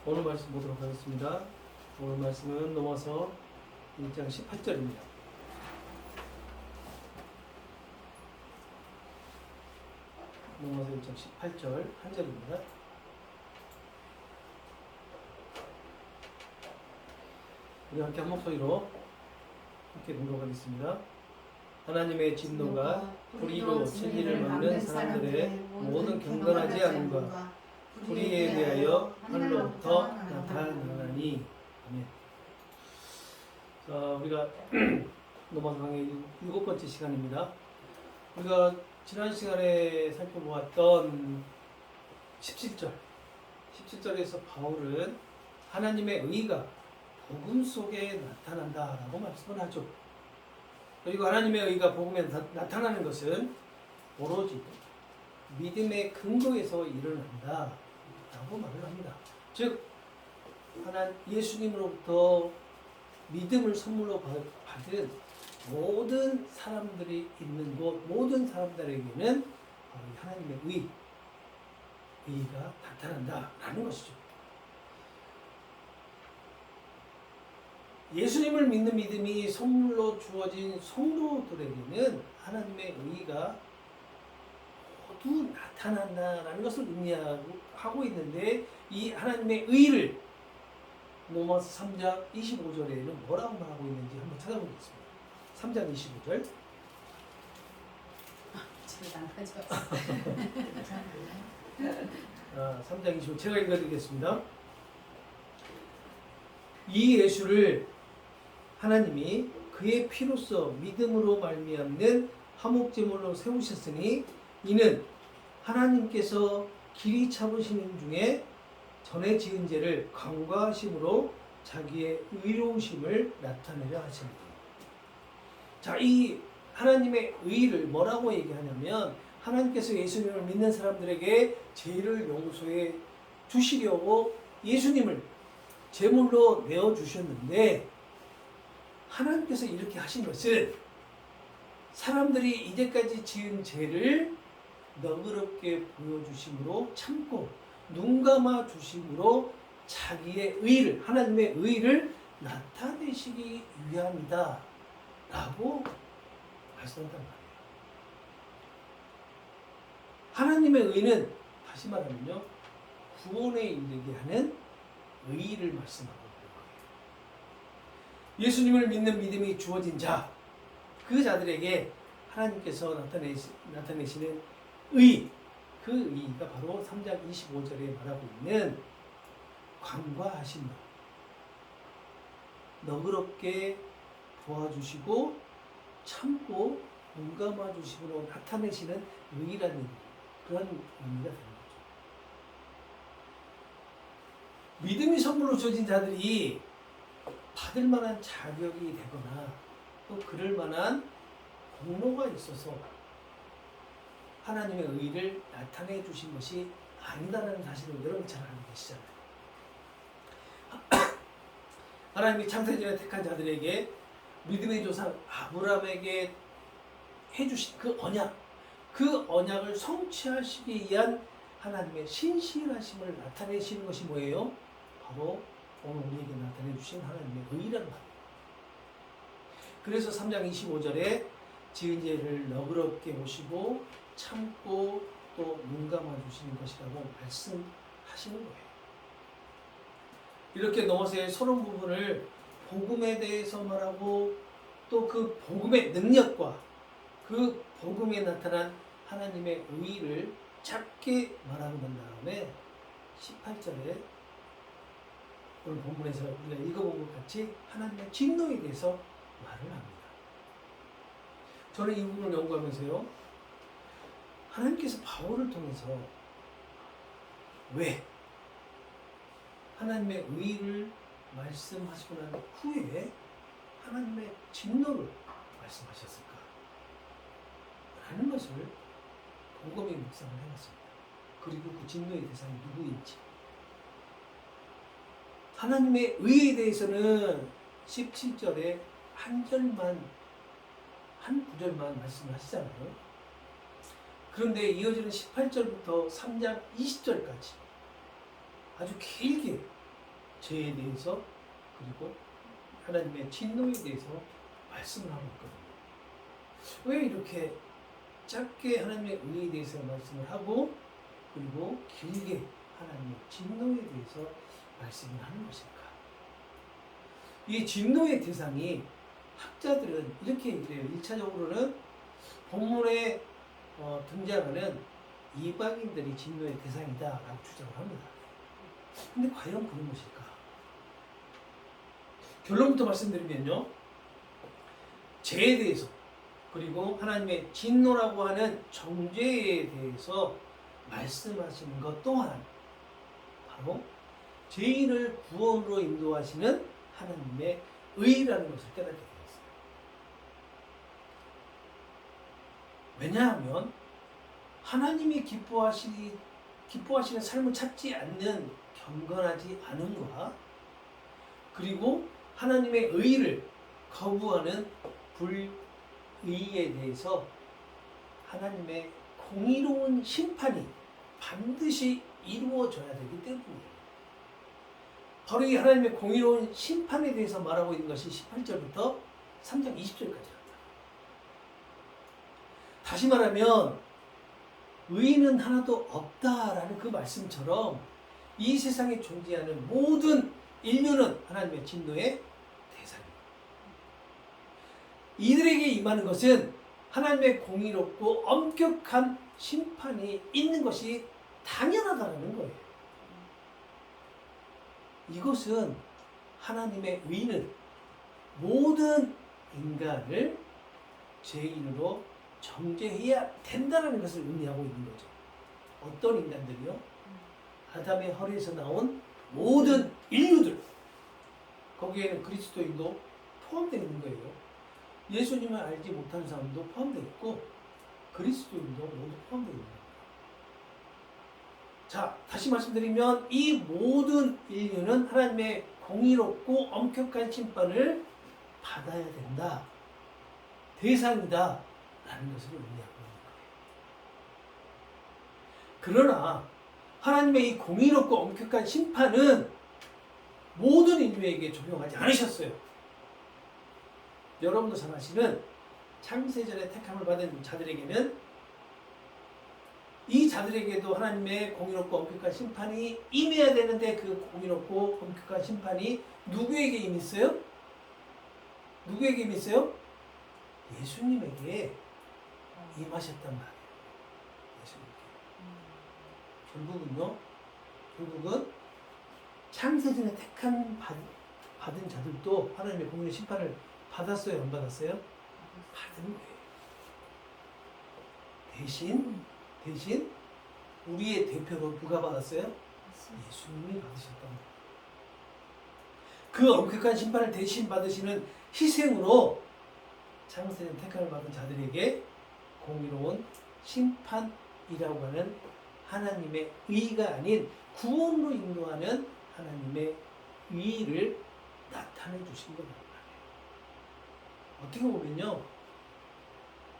오늘 말씀 보도록 하겠습니다. 오늘 말씀은 넘어서 1장 18절입니다. 넘어서 1장 18절 한 절입니다. 우리 함께 한 목소리로 함께 공독하겠습니다. 하나님의 진노가 불의로 진리를 막는 사람들의 모든 경건하지 않음과 불의에 대하여 하늘로부터 나타나니. 아멘. 자, 우리가 로마 강의 7번째 시간입니다. 우리가 지난 시간에 살펴보았던 17절에서 바울은 하나님의 의가 복음 속에 나타난다라고 말씀을 하죠. 그리고 하나님의 의가 복음에 나타나는 것은 오로지 믿음의 근거에서 일어난다 라고 말을 합니다. 즉 예수님으로부터 믿음을 선물로 받은 모든 사람들이 있는 곳, 모든 사람들에게는 바로 하나님의 의가 나타난다라는 것이죠. 예수님을 믿는 믿음이 선물로 주어진 성도들에게는 하나님의 의가 모두 나타난다라는 것을 의미하고 있는데, 이 하나님의 의를 로마서 3장 25절에는 뭐라고 말하고 있는지 한번 찾아보겠습니다. 3장 25절. 제가 안 가져왔어요. 3장 25절 제가 읽어드리겠습니다. 이 예수를 하나님이 그의 피로써 믿음으로 말미암는 화목제물로 세우셨으니 이는 하나님께서 길이 잡으시는 중에 전에 지은 죄를 간과하심으로 자기의 의로우심을 나타내려 하십니다. 자, 이 하나님의 의를 뭐라고 얘기하냐면, 하나님께서 예수님을 믿는 사람들에게 죄를 용서해 주시려고 예수님을 제물로 내어주셨는데, 하나님께서 이렇게 하신 것은 사람들이 이제까지 지은 죄를 너그럽게 보여주심으로 참고 눈 감아 주심으로 자기의 의를, 하나님의 의를 나타내시기 위함이다 라고 말씀한단 말이에요. 하나님의 의는 다시 말하면요, 구원에 이르게 하는 의를 말씀하고 있는 거예요. 예수님을 믿는 믿음이 주어진 자, 그 자들에게 하나님께서 나타내시는 의, 그 의가 바로 3장 25절에 말하고 있는 간과하신 것, 너그럽게 도와주시고 참고 눈 감아주심으로 나타내시는 의라는 그런 의미가 되는 거죠. 믿음이 선물로 주어진 자들이 받을 만한 자격이 되거나 또 그럴 만한 공로가 있어서 하나님의 의를 나타내 주신 것이 아니다라는 사실을 여러분 잘 알고 계시잖아요. 하나님이 창세전에 택한 자들에게 믿음의 조상 아브라함에게 해주신 그 언약을 성취하시기 위한 하나님의 신실하심을 나타내시는 것이 뭐예요? 바로 오늘 우리에게 나타내 주신 하나님의 의라는 말이에요. 그래서 3장 25절에 지은 죄를 너그럽게 보시고 참고 또 눈 감아 주시는 것이라고 말씀하시는 거예요. 이렇게 넘어서의 서론 부분을 복음에 대해서 말하고 또 그 복음의 능력과 그 복음에 나타난 하나님의 의를 짧게 말하고 난 다음에 18절에 오늘 본문에서 우리가 읽어본 것 같이 하나님의 진노에 대해서 말을 합니다. 저는 이 부분을 연구하면서요, 하나님께서 바울을 통해서 왜 하나님의 의를 말씀하시고 난 후에 하나님의 진노를 말씀하셨을까 라는 것을 곰곰이 묵상을 해봤습니다. 그리고 그 진노의 대상이 누구인지, 하나님의 의에 대해서는 17절에 한 구절만 말씀을 하시잖아요. 그런데 이어지는 18절부터 3장 20절까지 아주 길게 죄에 대해서 그리고 하나님의 진노에 대해서 말씀을 하고 있거든요. 왜 이렇게 짧게 하나님의 의에 대해서 말씀을 하고 그리고 길게 하나님의 진노에 대해서 말씀을 하는 것일까? 이 진노의 대상이 학자들은 이렇게 얘기해요. 1차적으로는 본문에 등장하는 이방인들이 진노의 대상이다라고 주장을 합니다. 근데 과연 그런 것일까? 결론부터 말씀드리면요. 죄에 대해서 그리고 하나님의 진노라고 하는 정죄에 대해서 말씀하시는 것 또한 바로 죄인을 구원으로 인도하시는 하나님의 의라는 것을 깨닫게 되었어요. 왜냐하면 하나님이 기뻐하시는 삶을 찾지 않는 경건하지 않음과 그리고 하나님의 의를 거부하는 불의에 대해서 하나님의 공의로운 심판이 반드시 이루어져야 되기 때문이에요. 바로 이 하나님의 공의로운 심판에 대해서 말하고 있는 것이 18절부터 3장 20절까지입니다. 다시 말하면 의인은 하나도 없다라는 그 말씀처럼 이 세상에 존재하는 모든 인류는 하나님의 진노의 대상입니다. 이들에게 임하는 것은 하나님의 공의롭고 엄격한 심판이 있는 것이 당연하다는 거예요. 이것은 하나님의 의는 모든 인간을 죄인으로 정죄해야 된다는 것을 의미하고 있는 거죠. 어떤 인간들이요? 아담의 허리에서 나온 모든 인류들. 거기에는 그리스도인도 포함되어 있는 거예요. 예수님을 알지 못한 사람도 포함되어 있고 그리스도인도 모두 포함되어 있는 겁니다. 자, 다시 말씀드리면 이 모든 인류는 하나님의 공의롭고 엄격한 심판을 받아야 된다. 대상이다. 라는 것을 의미하고 있는 거예요. 그러나 하나님의 이 공의롭고 엄격한 심판은 모든 인류에게 적용하지 않으셨어요. 여러분도 잘 아시는 창세전에 택함을 받은 자들에게는 이 자들에게도 하나님의 공의롭고 엄격한 심판이 임해야 되는데 그 공의롭고 엄격한 심판이 누구에게 임했어요? 누구에게 임했어요? 예수님에게 임하셨단 말이에요. 예수님께. 결국은 창세전에 택함 받은 자들도 하나님의 공의의 심판을 받았어요? 안 받았어요? 받은 거예요. 대신 우리의 대표로 누가 받았어요? 예수님이 받으셨단 말이에요. 그 엄격한 심판을 대신 받으시는 희생으로 창세전 택함을 받은 자들에게 공의로운 심판이라고 하는 하나님의 의가 아닌 구원으로 인도하는 하나님의 의를 나타내 주신 거란 말이에요. 어떻게 보면요,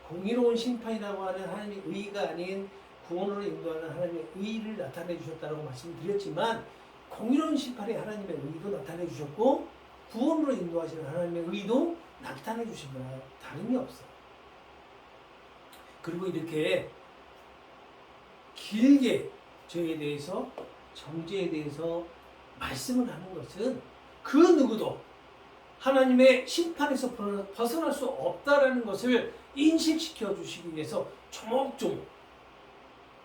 공의로운 심판이라고 하는 하나님의 의가 아닌 구원으로 인도하는 하나님의 의를 나타내 주셨다고 말씀드렸지만 공의로운 심판에 하나님의 의도 나타내 주셨고 구원으로 인도하시는 하나님의 의도 나타내 주신 거나 다름이 없어요. 그리고 이렇게 길게 죄에 대해서 정죄에 대해서 말씀을 하는 것은 그 누구도 하나님의 심판에서 벗어날 수 없다라는 것을 인식시켜 주시기 위해서 조목조목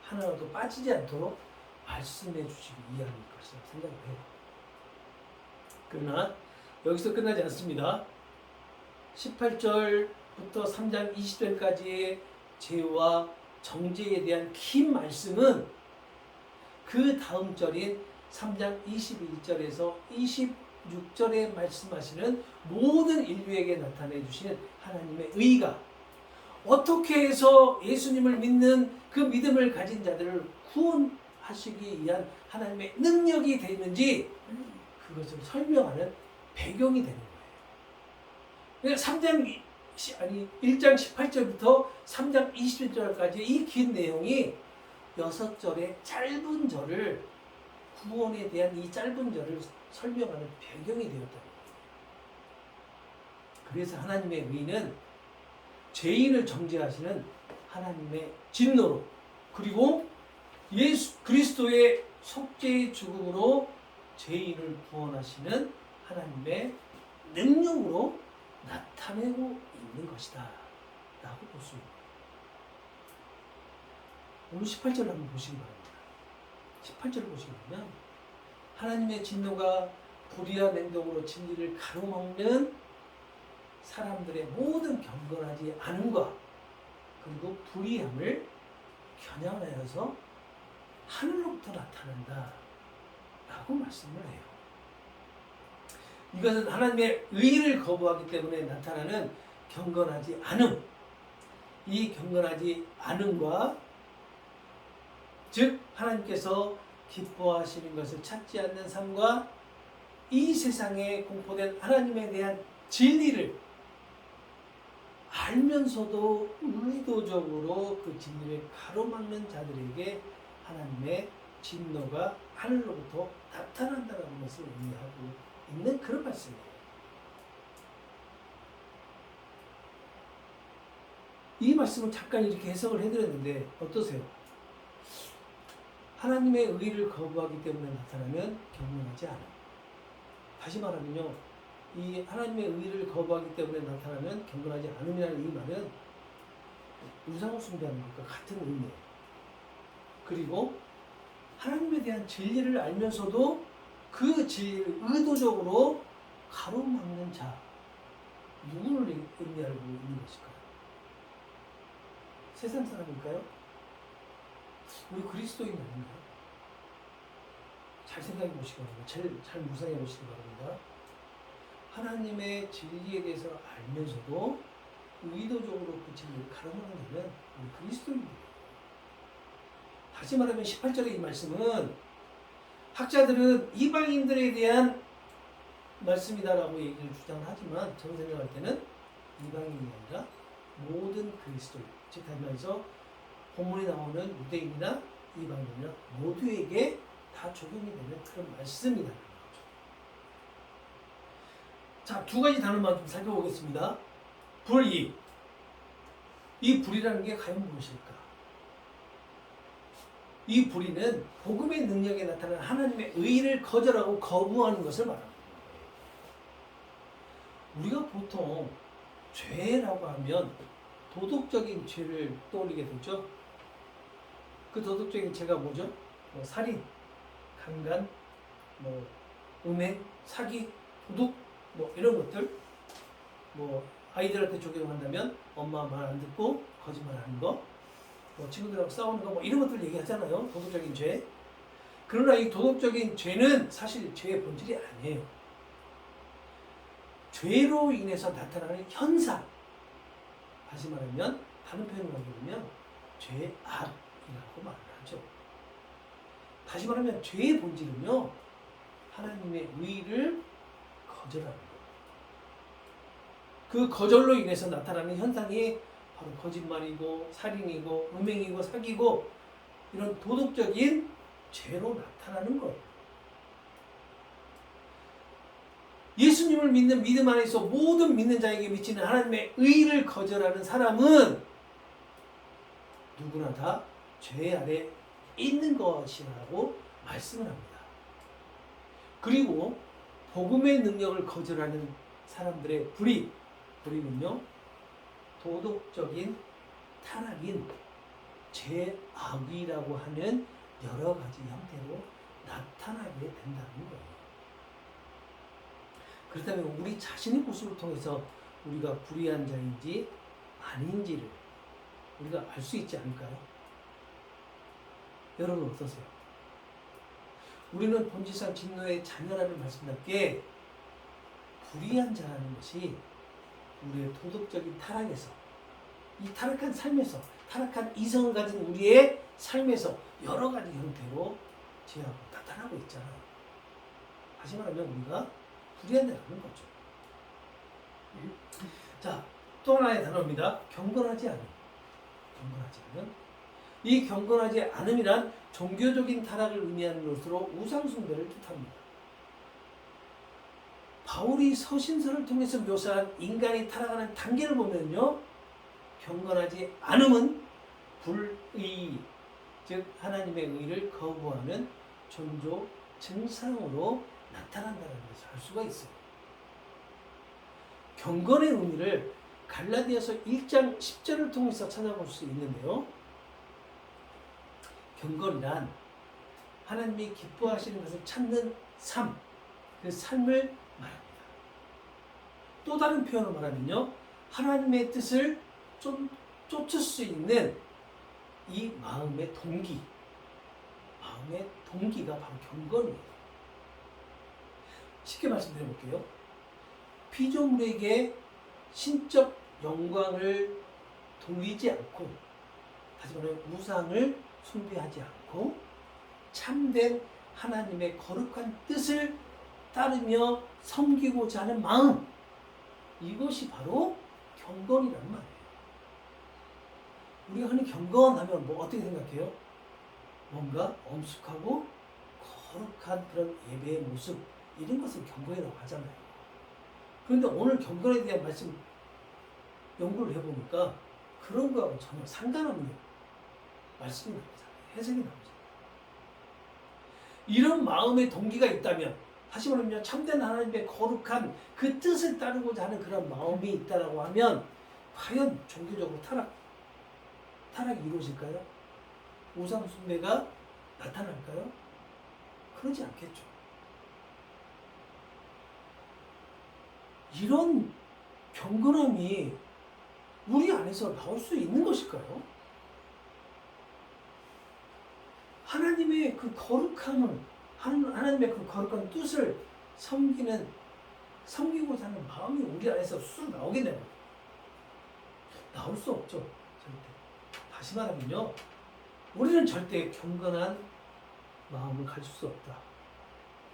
하나라도 빠지지 않도록 말씀해 주시기 위함일 것이라고 생각을 해요. 그러나 여기서 끝나지 않습니다. 18절부터 3장 20절까지의 죄와 정죄에 대한 긴 말씀은 그 다음 절인 3장 21절에서 26절에 말씀하시는 모든 인류에게 나타내 주시는 하나님의 의가 어떻게 해서 예수님을 믿는 그 믿음을 가진 자들을 구원하시기 위한 하나님의 능력이 되는지 그것을 설명하는 배경이 되는 거예요. 그러니까 1장 18절부터 3장 21절까지 이 긴 내용이 6절의 짧은 절을 구원에 대한 이 짧은 절을 설명하는 배경이 되었다. 그래서 하나님의 의는 죄인을 정죄하시는 하나님의 진노로, 그리고 예수 그리스도의 속죄의 죽음으로 죄인을 구원하시는 하나님의 능력으로 나타내고 있는 것이다 라고 볼 수 있습니다. 오늘 18절 한번 보시기 바랍니다. 18절을 보시게 되면 하나님의 진노가 불의한 행동으로 진리를 가로막는 사람들의 모든 경건하지 않음과 그리고 불의함을 겨냥하여서 하늘로부터 나타난다 라고 말씀을 해요. 이것은 하나님의 의를 거부하기 때문에 나타나는 경건하지 않음, 이 경건하지 않음과 즉 하나님께서 기뻐하시는 것을 찾지 않는 삶과 이 세상에 공포된 하나님에 대한 진리를 알면서도 의도적으로 그 진리를 가로막는 자들에게 하나님의 진노가 하늘로부터 나타난다는 것을 의미하고 있는 그런 말씀이에요. 이 말씀을 잠깐 이렇게 해석을 해드렸는데 어떠세요? 하나님의 의를 거부하기 때문에 나타나면 경건하지 않아. 다시 말하면요, 이 하나님의 의를 거부하기 때문에 나타나면 경건하지 않음이라는 이 말은 우상을 숭배하는 것과 같은 의미예요. 그리고 하나님에 대한 진리를 알면서도 그 진리를 의도적으로 가로막는 자, 누구를 의미하고 있는 것일까요? 세상 사람일까요? 우리 그리스도인 아닌가요? 잘 생각해 보시기 바랍니다. 잘 묵상해 보시기 바랍니다. 하나님의 진리에 대해서 알면서도 의도적으로 그 진리를 가로막는 자는 우리 그리스도인들이에요. 다시 말하면 18절의 이 말씀은 학자들은 이방인들에 대한 말씀이다라고 얘기를 주장하지만 저는 생각할 때는 이방인이 아니라 모든 그리스도인, 즉 하면서 본문에 나오는 유대인이나 이방인이나 모두에게 다 적용이 되는 그런 말씀이라는 거죠. 자, 두 가지 단어만 좀 살펴보겠습니다. 불의. 이 불의라는 게 과연 무엇일까? 이 불의는 복음의 능력에 나타나는 하나님의 의를 거절하고 거부하는 것을 말합니다. 우리가 보통 죄라고 하면 도덕적인 죄를 떠올리게 되죠. 그 도덕적인 죄가 뭐죠? 뭐 살인, 강간, 뭐 음행, 사기, 도둑, 뭐 이런 것들. 뭐 아이들한테 적용한다면 엄마 말 안 듣고 거짓말하는 거, 뭐 친구들하고 싸우는 거, 뭐 이런 것들 얘기하잖아요. 도덕적인 죄. 그러나 이 도덕적인 죄는 사실 죄의 본질이 아니에요. 죄로 인해서 나타나는 현상. 다시 말하면 다른 표현을 하게 되면 죄의 악이라고 말을 하죠. 다시 말하면 죄의 본질은요, 하나님의 의를 거절하는 것. 그 거절로 인해서 나타나는 현상이 바로 거짓말이고 살인이고 음행이고 사기고 이런 도덕적인 죄로 나타나는 거예요. 예수님을 믿는 믿음 안에서 모든 믿는 자에게 미치는 하나님의 의를 거절하는 사람은 누구나 다 죄 아래 있는 것이라고 말씀을 합니다. 그리고 복음의 능력을 거절하는 사람들의 불의는요, 도덕적인 타락인 죄악이라고 하는 여러 가지 형태로 나타나게 된다는 거예요. 그렇다면 우리 자신의 모습을 통해서 우리가 불의한 자인지 아닌지를 우리가 알 수 있지 않을까요? 여러분 어떠세요? 우리는 본질상 진노의 자녀라는 말씀답게 불의한 자라는 것이 우리의 도덕적인 타락에서, 이 타락한 삶에서, 타락한 이성을 가진 우리의 삶에서 여러 가지 형태로 죄하고 나타나고 있잖아요. 다시 말하면 우리가 불의한 자라는 거죠. 자, 또 하나의 단어입니다. 경건하지 않은. 경건하지 않은. 이 경건하지 않음이란 종교적인 타락을 의미하는 것으로 우상숭배를 뜻합니다. 바울이 서신서를 통해서 묘사한 인간이 타락하는 단계를 보면요, 경건하지 않음은 불의, 즉 하나님의 의를 거부하는 종교 증상으로 나타난다는 것을 알 수가 있어요. 경건의 의미를 갈라디아서 1장 10절을 통해서 찾아볼 수 있는데요. 경건이란 하나님이 기뻐하시는 것을 찾는 삶, 그 삶을 말합니다. 또 다른 표현으로 말하면요, 하나님의 뜻을 쫓을 수 있는 이 마음의 동기가 바로 경건이에요. 쉽게 말씀드려 볼게요. 피조물에게 신적 영광을 돌리지 않고, 다시 말하면 우상을 숭배하지 않고 참된 하나님의 거룩한 뜻을 따르며 섬기고자 하는 마음, 이것이 바로 경건이란 말이에요. 우리가 흔히 경건하면 뭐 어떻게 생각해요? 뭔가 엄숙하고 거룩한 그런 예배의 모습, 이런 것을 경건이라고 하잖아요. 그런데 오늘 경건에 대한 말씀 연구를 해보니까 그런 거하고 전혀 상관없는 말씀이 나오잖아요. 해석이 나오잖아요. 이런 마음의 동기가 있다면, 다시 말하면 참된 하나님의 거룩한 그 뜻을 따르고자 하는 그런 마음이 있다라고 하면 과연 종교적으로 타락이 이루어질까요? 우상 숭배가 나타날까요? 그러지 않겠죠. 이런 경건함이 우리 안에서 나올 수 있는 것일까요? 하나님의 그 거룩함을, 하나님의 그 거룩한 뜻을 섬기고자 하는 마음이 우리 안에서 스스로 나오겠냐고요. 나올 수 없죠. 절대. 다시 말하면요, 우리는 절대 경건한 마음을 가질 수 없다.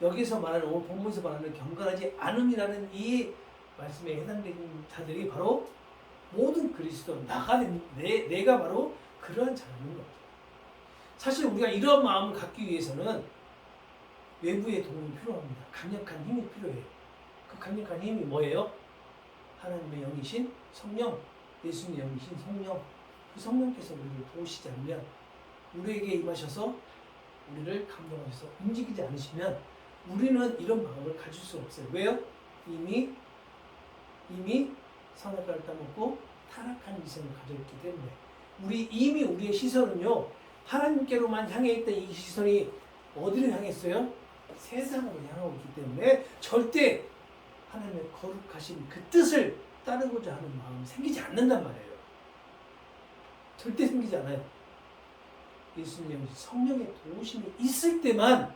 여기서 말하는, 오늘 본문에서 말하는 경건하지 않음이라는 이 말씀에 해당되는 자들이 바로 모든 그리스도, 내가 바로 그러한 자라는 겁니다. 사실 우리가 이런 마음을 갖기 위해서는 외부의 도움이 필요합니다. 강력한 힘이 필요해요. 그 강력한 힘이 뭐예요? 하나님의 영이신 성령, 예수님의 영이신 성령, 그 성령께서 우리를 도우시지 않으면, 우리에게 임하셔서 우리를 감동하셔서 움직이지 않으시면 우리는 이런 마음을 가질 수 없어요. 왜요? 이미 선악과를 따먹고 타락한 이성을 가졌기 때문에. 이미 우리의 시선은요, 하나님께로만 향해 있던 이 시선이 어디를 향했어요? 세상으로 향하고 있기 때문에 절대 하나님의 거룩하신 그 뜻을 따르고자 하는 마음이 생기지 않는단 말이에요. 절대 생기지 않아요. 예수님의 성령의 도우심이 있을 때만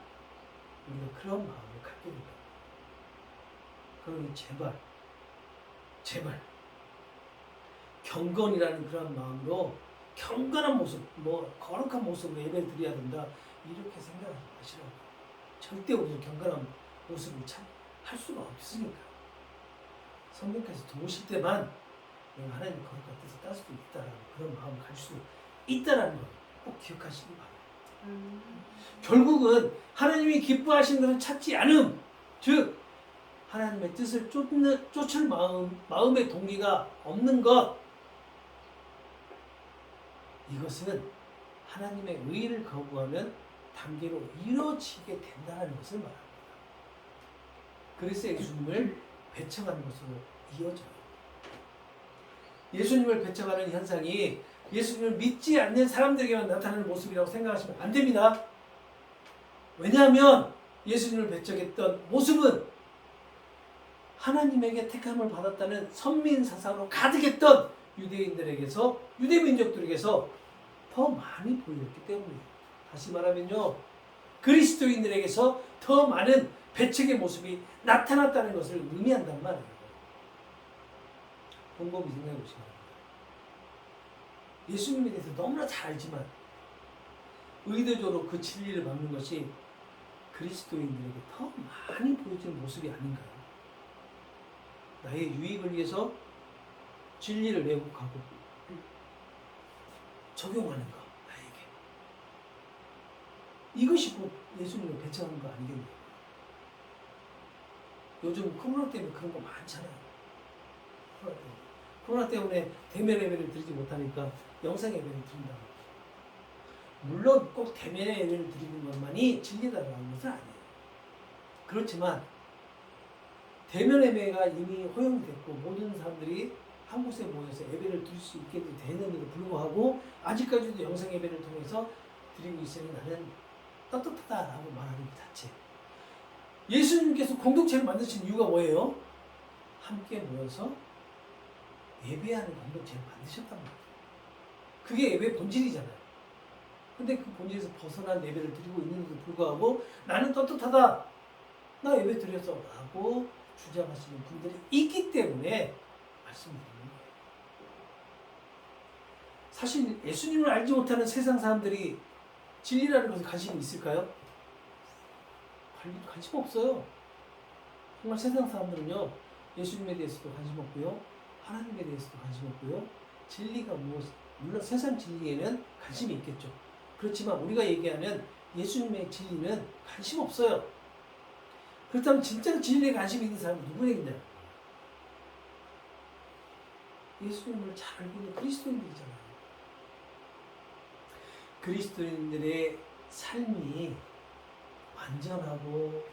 우리가 그런 마음을 갖게 됩니다. 그러니 제발 경건이라는 그런 마음으로 경건한 모습, 거룩한 모습으로 예배를 드려야 된다, 이렇게 생각하지 마시라고. 절대 우리는 경건한 모습을 할 수가 없으니까. 성령께서 도우실 때만 내가 하나님의 거룩한 뜻을 따를 수 있다라는 그런 마음을 가질 수 있다라는 걸 꼭 기억하시기 바랍니다. 결국은 하나님이 기뻐하시는 것을 찾지 않음, 즉 하나님의 뜻을 쫓을 마음의 동기가 없는 것, 이것은 하나님의 의를 거부하는 단계로 이루어지게 된다는 것을 말합니다. 그래서 예수님을 배척하는 것으로 이어져요. 예수님을 배척하는 현상이 예수님을 믿지 않는 사람들에게만 나타나는 모습이라고 생각하시면 안 됩니다. 왜냐하면 예수님을 배척했던 모습은 하나님에게 택함을 받았다는 선민사상으로 가득했던 유대인들에게서, 유대민족들에게서 더 많이 보였기 때문이에요. 다시 말하면요, 그리스도인들에게서 더 많은 배척의 모습이 나타났다는 것을 의미한단 말이에요. 곰곰이 생각해 보시기 바랍니다. 예수님에 대해서 너무나 잘 알지만 의도적으로 그 진리를 막는 것이 그리스도인들에게 더 많이 보여지는 모습이 아닌가요? 나의 유익을 위해서 진리를 왜곡하고 적용하는 것, 나에게. 이것이 곧 예수님을 배척한 거 아니겠냐고. 요즘 코로나 때문에 그런 거 많잖아요. 코로나 때문에 대면 예배를 드리지 못하니까 영상 예배를 드린다고. 물론 꼭 대면 예배를 드리는 것만이 진리다라는 것은 아니에요. 그렇지만 대면 예배가 이미 허용됐고 모든 사람들이 한 곳에 모여서 예배를 드릴 수 있게 되는데도 불구하고 아직까지도 영상 예배를 통해서 드리고 있으니 나는 떳떳하다라고 말하는 것 자체. 예수님께서 공동체를 만드신 이유가 뭐예요? 함께 모여서 예배하는 공동체를 만드셨단 말이에요. 그게 예배의 본질이잖아요. 근데 그 본질에서 벗어난 예배를 드리고 있는데도 불구하고 나는 떳떳하다. 나 예배 드려서 라고 주장하시는 분들이 있기 때문에 말씀드리는 거예요. 사실 예수님을 알지 못하는 세상 사람들이 진리라는 것에 관심이 있을까요? 관심 없어요. 정말 세상 사람들은요, 예수님에 대해서도 관심 없고요, 하나님에 대해서도 관심 없고요, 진리가 무엇, 물론 세상 진리에는 관심이 있겠죠. 그렇지만 우리가 얘기하는 예수님의 진리는 관심 없어요. 그렇다면 진짜로 진리에 관심이 있는 사람은 누구겠냐? 예수님을 잘 알고 있는 그리스도인들이잖아요. 그리스도인들의 삶이 완전하고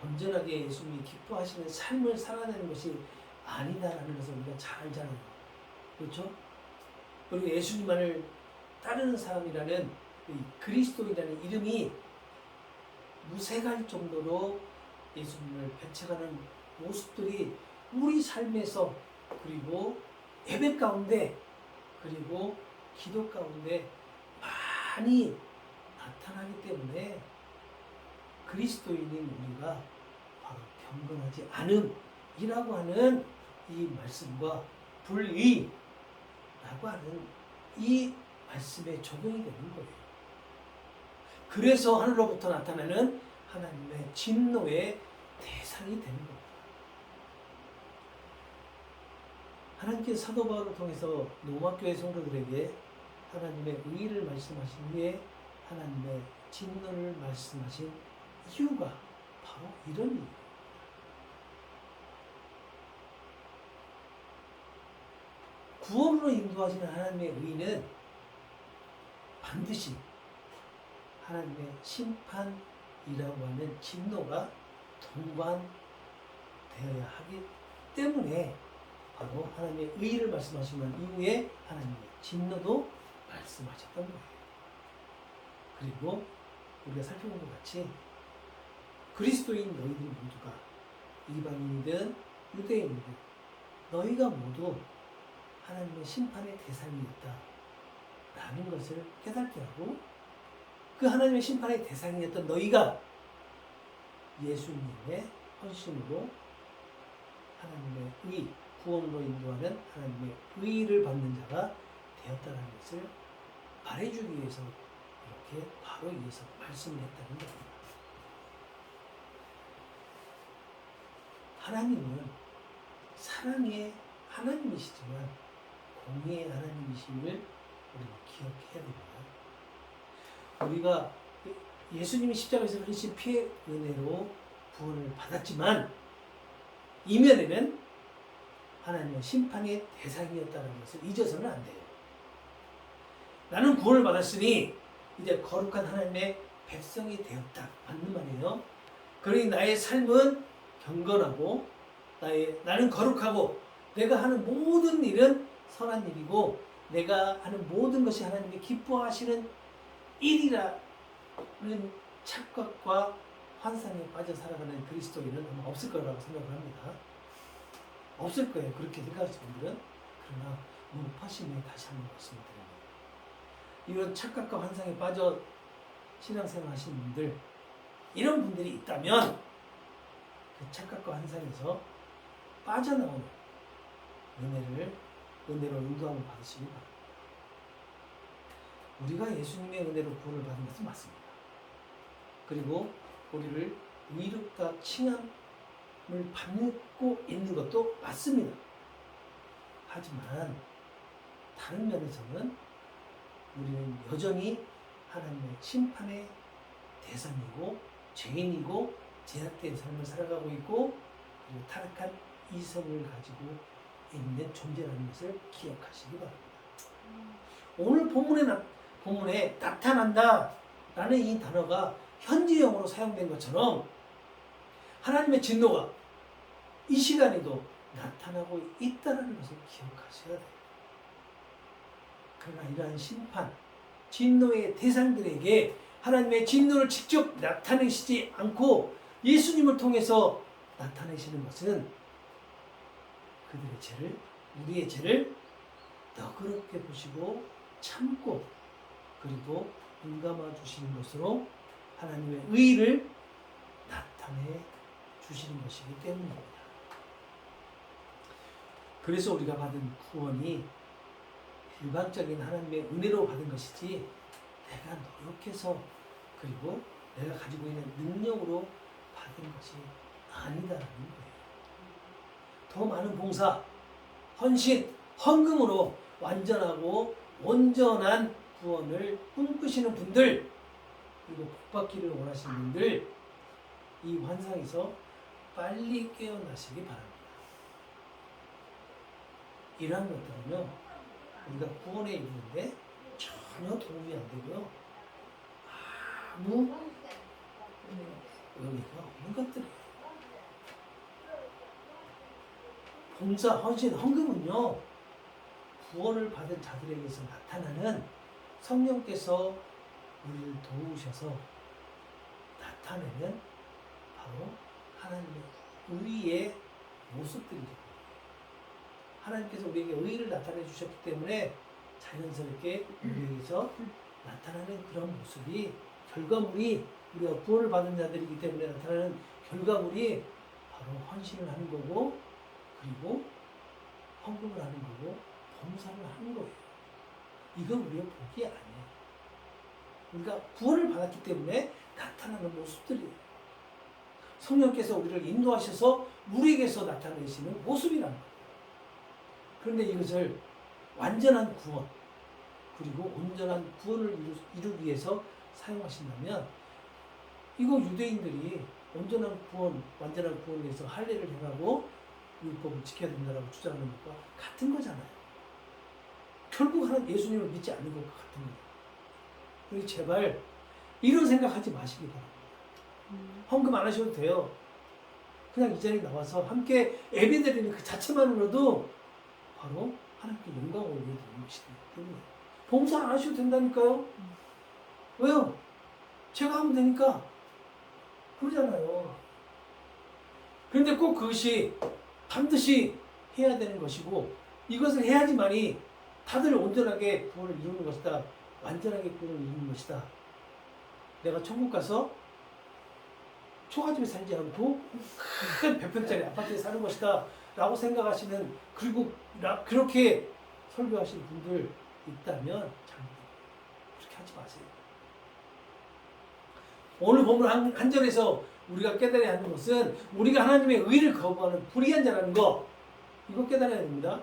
온전하게 예수님이 기뻐하시는 삶을 살아내는 것이 아니다라는 것을 우리가 잘 알잖아요. 그렇죠? 그리고 예수님만을 따르는 사람이라는 그리스도인이라는 이름이 무색할 정도로 예수님을 배척하는 모습들이 우리 삶에서 그리고 예배 가운데 그리고 기도 가운데 많이 나타나기 때문에 그리스도인인 우리가 바로 경건하지 않음이라고 하는 이 말씀과 불의라고 하는 이 말씀에 적용이 되는 거예요. 그래서 하늘로부터 나타나는 하나님의 진노의 대상이 되는 겁니다. 하나님께서 사도 바울을 통해서 로마교회 성도들에게 하나님의 의의를 말씀하신 후에 하나님의 진노를 말씀하신 이유가 바로 이런 이유예요. 구원으로 인도하시는 하나님의 의의는 반드시 하나님의 심판이라고 하는 진노가 동반되어야 하기 때문에 바로 하나님의 의의를 말씀하시는 이후에 하나님의 진노도 말씀하셨던 거예요. 그리고 우리가 살펴본 것 같이 그리스도인 너희들 모두가 이방인이든 유대인이든 너희가 모두 하나님의 심판의 대상이었다라는 것을 깨닫게 하고 그 하나님의 심판의 대상이었던 너희가 예수님의 헌신으로 하나님의 의, 구원으로 인도하는 하나님의 의를 받는 자가 되었다는 것을 말해주기 위해서 이렇게 바로 이어서 말씀을 했다는 겁니다. 하나님은 사랑의 하나님이시지만 공의의 하나님이심을 우리가 기억해야 됩니다. 우리가 예수님이 십자가에서 흘리신 피의 은혜로 구원을 받았지만 이면에는 하나님의 심판의 대상이었다는 것을 잊어서는 안 돼요. 나는 구원을 받았으니 이제 거룩한 하나님의 백성이 되었다. 맞는 말이에요. 그러니 나의 삶은 경건하고 나는 거룩하고 내가 하는 모든 일은 선한 일이고 내가 하는 모든 것이 하나님이 기뻐하시는 일이라는 착각과 환상에 빠져 살아가는 그리스도인은 아마 없을 거라고 생각을 합니다. 없을 거예요. 그렇게 생각하시는 분들은. 그러나 무파심에 다시 한번 말씀드립니다. 이런 착각과 환상에 빠져 신앙생활 하시는 분들, 이런 분들이 있다면 그 착각과 환상에서 빠져나오는 은혜로 인도함을 받으시기 바랍니다. 우리가 예수님의 은혜로 구원을 받은 것은 맞습니다. 그리고 우리를 의롭다 칭함을 받고 있는 것도 맞습니다. 하지만 다른 면에서는 우리는 여전히 하나님의 심판의 대상이고 죄인이고 제약된 삶을 살아가고 있고 그리고 타락한 이성을 가지고 있는 존재라는 것을 기억하시기 바랍니다. 오늘 본문에 나타난다 라는 이 단어가 현지형으로 사용된 것처럼 하나님의 진노가 이 시간에도 나타나고 있다는 것을 기억하셔야 돼요. 그러나 이러한 심판, 진노의 대상들에게 하나님의 진노를 직접 나타내시지 않고 예수님을 통해서 나타내시는 것은 그들의 죄를, 우리의 죄를 너그럽게 보시고 참고 그리고 눈감아 주시는 것으로 하나님의 의를 나타내 주시는 것이기 때문입니다. 그래서 우리가 받은 구원이 일반적인 하나님의 은혜로 받은 것이지 내가 노력해서 그리고 내가 가지고 있는 능력으로 받은 것이 아니다라는 거예요. 더 많은 봉사, 헌신, 헌금으로 완전하고 온전한 구원을 꿈꾸시는 분들 그리고 복받기를 원하시는 분들 이 환상에서 빨리 깨어나시기 바랍니다. 이러한 것들은요 우리가 구원에 이르는데 전혀 도움이 안 되고요 아무 의미가 없는 것들이에요. 봉사, 헌신, 헌금은요 구원을 받은 자들에게서 나타나는 성령께서 우리를 도우셔서 나타내는 바로 하나님의 의의 모습들이죠. 하나님께서 우리에게 의를 나타내 주셨기 때문에 자연스럽게 우리에게서 나타나는 그런 모습이 결과물이 우리가 구원을 받은 자들이기 때문에 나타나는 결과물이 바로 헌신을 하는 거고 그리고 헌금을 하는 거고 봉사를 하는 거예요. 이건 우리의 복이 아니에요. 우리가 구원을 받았기 때문에 나타나는 모습들이에요. 성령께서 우리를 인도하셔서 우리에게서 나타내시는 모습이란 거예요. 그런데 이것을 완전한 구원 그리고 온전한 구원을 이루기 위해서 사용하신다면 이거 유대인들이 온전한 구원, 완전한 구원을 위해서 할례를 행하고 율법을 지켜야 된다고 주장하는 것과 같은 거잖아요. 결국 하나님 예수님을 믿지 않는 것과 같은 거예요. 그러니 제발 이런 생각하지 마시기 바랍니다. 헌금 안 하셔도 돼요. 그냥 이 자리에 나와서 함께 예배드리는 그 자체만으로도 바로 하나님께 영광을 올려드리는 것이기 때문에 봉사 안 하셔도 된다니까요. 왜요? 제가 하면 되니까 그러잖아요. 그런데 꼭 그것이 반드시 해야 되는 것이고 이것을 해야지만이 다들 온전하게 구원을 이루는 것이다. 완전하게 구원을 이루는 것이다. 내가 천국 가서 초가집에 살지 않고 큰 100평짜리 아파트에 사는 것이다 라고 생각하시는 그리고 그렇게 설교하시는 분들 있다면 그렇게 하지 마세요. 오늘 본문 한 절에서 우리가 깨달아야 하는 것은 우리가 하나님의 의를 거부하는 불의한 자라는 거 이거 깨달아야 됩니다.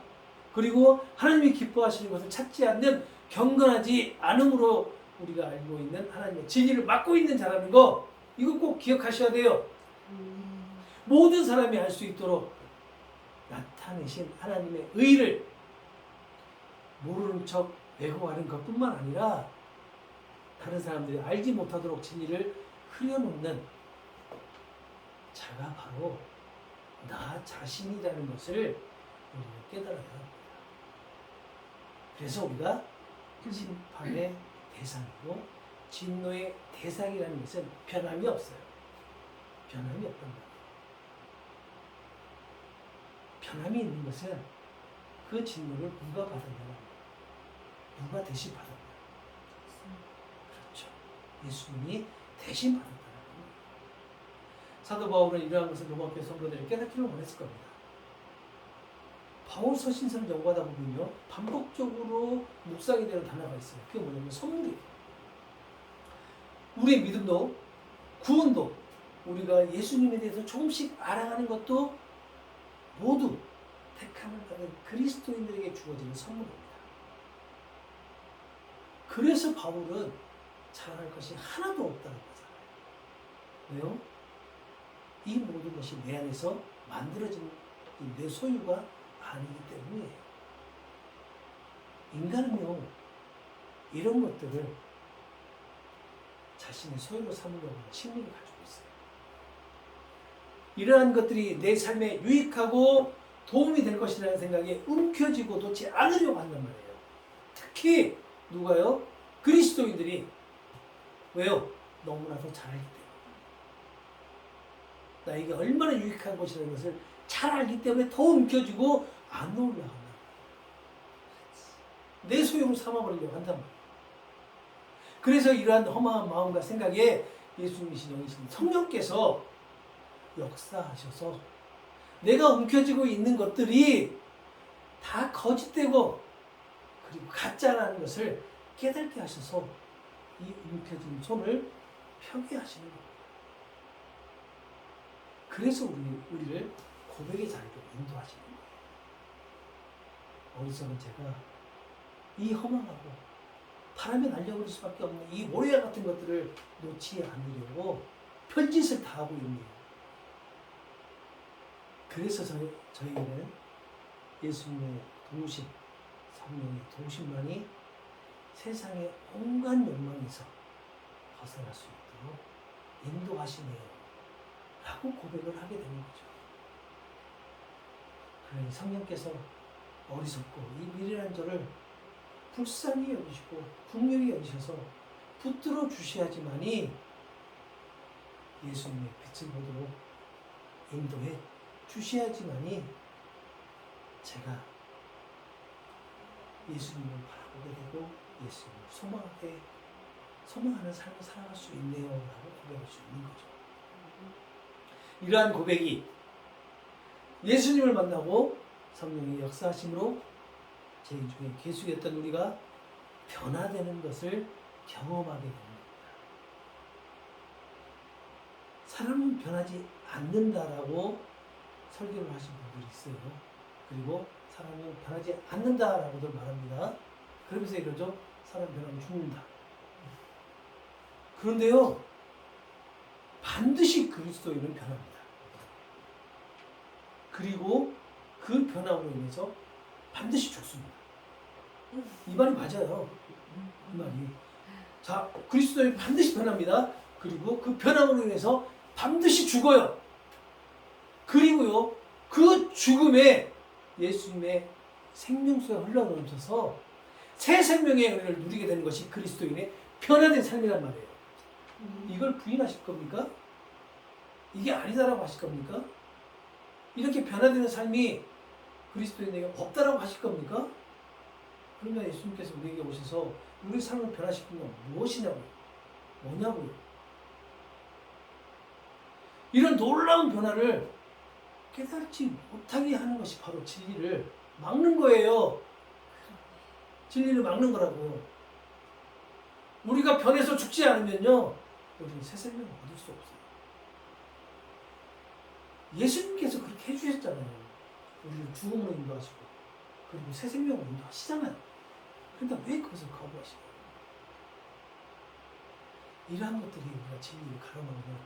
그리고 하나님이 기뻐하시는 것을 찾지 않는 경건하지 않음으로 우리가 알고 있는 하나님의 진리를 막고 있는 자라는 거 이거 꼭 기억하셔야 돼요. 모든 사람이 알 수 있도록 나타내신 하나님의 의를 모르는 척 왜곡하는 것뿐만 아니라 다른 사람들이 알지 못하도록 진리를 흐려놓는 자가 바로 나 자신이라는 것을 우리가 깨달아야 합니다. 그래서 우리가 심판의 대상이고 진노의 대상이라는 것은 변함이 없어요. 변함이 없단 말이에요. 변함이 있는 것은 그 진노를 누가 받았느냐, 누가 대신 받았느냐. 그렇죠. 예수님이 대신 받았다는 겁니다. 사도 바울은 이러한 것을 로마교회 성도들에게 깨닫기를 원했을 겁니다. 바울 서신서를 연구하다 보면요 반복적으로 묵상이 되는 단어가 있어요. 그게 뭐냐면 선물이에요. 우리의 믿음도 구원도 우리가 예수님에 대해서 조금씩 알아가는 것도 모두 택함을 받은 그리스도인들에게 주어지는 선물입니다. 그래서 바울은 자랑할 것이 하나도 없다는 거잖아요. 왜요? 이 모든 것이 내 안에서 만들어진 내 소유가 아니기 때문이에요. 인간은요, 이런 것들을 자신의 소유로 삼으려고 하는 심리를 가지고 있어요. 이러한 것들이 내 삶에 유익하고 도움이 될 것이라는 생각에 움켜쥐고 놓지 않으려고 한단 말이에요. 특히 누가요? 그리스도인들이. 왜요? 너무나도 잘 알기 때문에. 나에게 얼마나 유익한 것이라는 것을 잘 알기 때문에 더 움켜쥐고 안 놓으려고 한다. 내 소유로 삼아버리려고 한단 말이에요. 그래서 이러한 허망한 마음과 생각에 예수님이신 영이신 성령께서 역사하셔서 내가 움켜쥐고 있는 것들이 다 거짓되고 그리고 가짜라는 것을 깨닫게 하셔서 이 움켜진 손을 펴게 하시는 겁니다. 그래서 우리를 고백의 자리로 인도하시는 거예요. 어리석은 제가 이 허망하고 바람에 날려버릴 수밖에 없는 이 모래와 같은 것들을 놓지 않으려고 편짓을 다 하고 있네요. 그래서 저희는 예수님의 도우심, 성령의 도우심만이 세상의 온갖 욕망에서 벗어날 수 있도록 인도하시네요. 라고 고백을 하게 되는 거죠. 그러니 성령께서 어리석고 이 미련한 저를 불쌍히 여기시고 긍휼히 여기셔서 붙들어 주셔야지만이 예수님의 빛을 보도록 인도해 주셔야지만이 제가 예수님을 바라보게 되고 예수님을 소망하는 삶을 살아갈 수 있네요 라고 고백할 수 있는 거죠. 이러한 고백이 예수님을 만나고 성령의 역사하심으로 제2중에 계수했던 우리가 변화되는 것을 경험하게 됩니다. 사람은 변하지 않는다라고 설교를 하신 분들이 있어요. 그리고 사람은 변하지 않는다라고도 말합니다. 그러면서 이러죠. 사람 변하면 죽는다. 그런데요, 반드시 그리스도인은 변합니다. 그리고 그 변함으로 인해서 반드시 죽습니다. 이 말이 맞아요. 이 말이. 자, 그리스도인은 반드시 변합니다. 그리고 그 변함으로 인해서 반드시 죽어요. 그리고요, 그 죽음에 예수님의 생명수가 흘러넘쳐서 새 생명의 은혜를 누리게 되는 것이 그리스도인의 변화된 삶이란 말이에요. 이걸 부인하실 겁니까? 이게 아니다라고 하실 겁니까? 이렇게 변화되는 삶이 그리스도인에게 없다라고 하실 겁니까? 그러면 예수님께서 우리에게 오셔서 우리 삶을 변화시키는 건 무엇이냐고요? 뭐냐고요? 이런 놀라운 변화를 깨닫지 못하게 하는 것이 바로 진리를 막는 거예요. 진리를 막는 거라고요. 우리가 변해서 죽지 않으면요, 우리는 새 생명을 얻을 수 없어요. 예수님께서 그렇게 해주셨잖아요. 우리를 죽음으로 인도하시고 그리고 새 생명으로 인도하시잖아요. 그런데 왜 그것을 거부하시나요? 이러한 것들이 우리가 진리를 가로막으면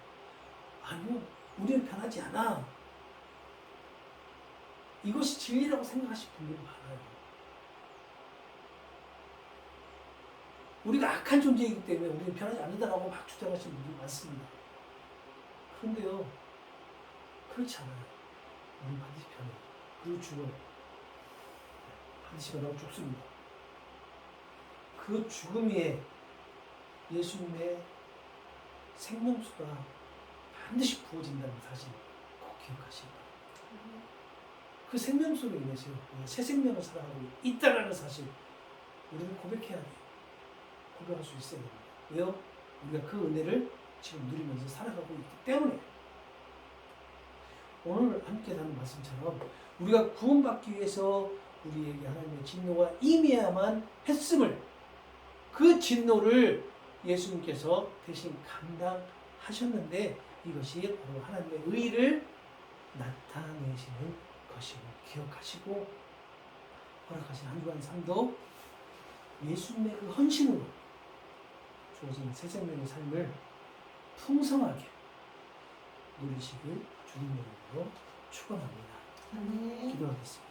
아니요, 우리는 변하지 않아. 이것이 진리라고 생각하실 분들이 많아요. 우리가 악한 존재이기 때문에 우리는 변하지 않는다라고 막 주장하시는 분들이 많습니다. 그런데요, 그렇지 않아요. 우리는 반드시 변해요. 그리고 죽어요. 반드시 변하고 죽습니다. 그 죽음 위에 예수님의 생명수가 반드시 부어진다는 사실 꼭 기억하시기 바랍니다. 그 생명수로 인해서 우리가 새 생명을 살아가고 있다는 사실 우리는 고백해야 돼요. 고백할 수 있어야 됩니다. 왜요? 우리가 그 은혜를 지금 누리면서 살아가고 있기 때문에. 오늘 함께 나눈 말씀처럼 우리가 구원받기 위해서 우리에게 하나님의 진노가 임해야만 했음을, 그 진노를 예수님께서 대신 감당하셨는데 이것이 바로 하나님의 의를 나타내시는 것임을 기억하시고, 허락하신 한 주간 삶도 예수님의 그 헌신으로 주어진 새 생명의 삶을 풍성하게 누리시길 주님의 이름으로 축원합니다. 아멘. 기도하겠습니다.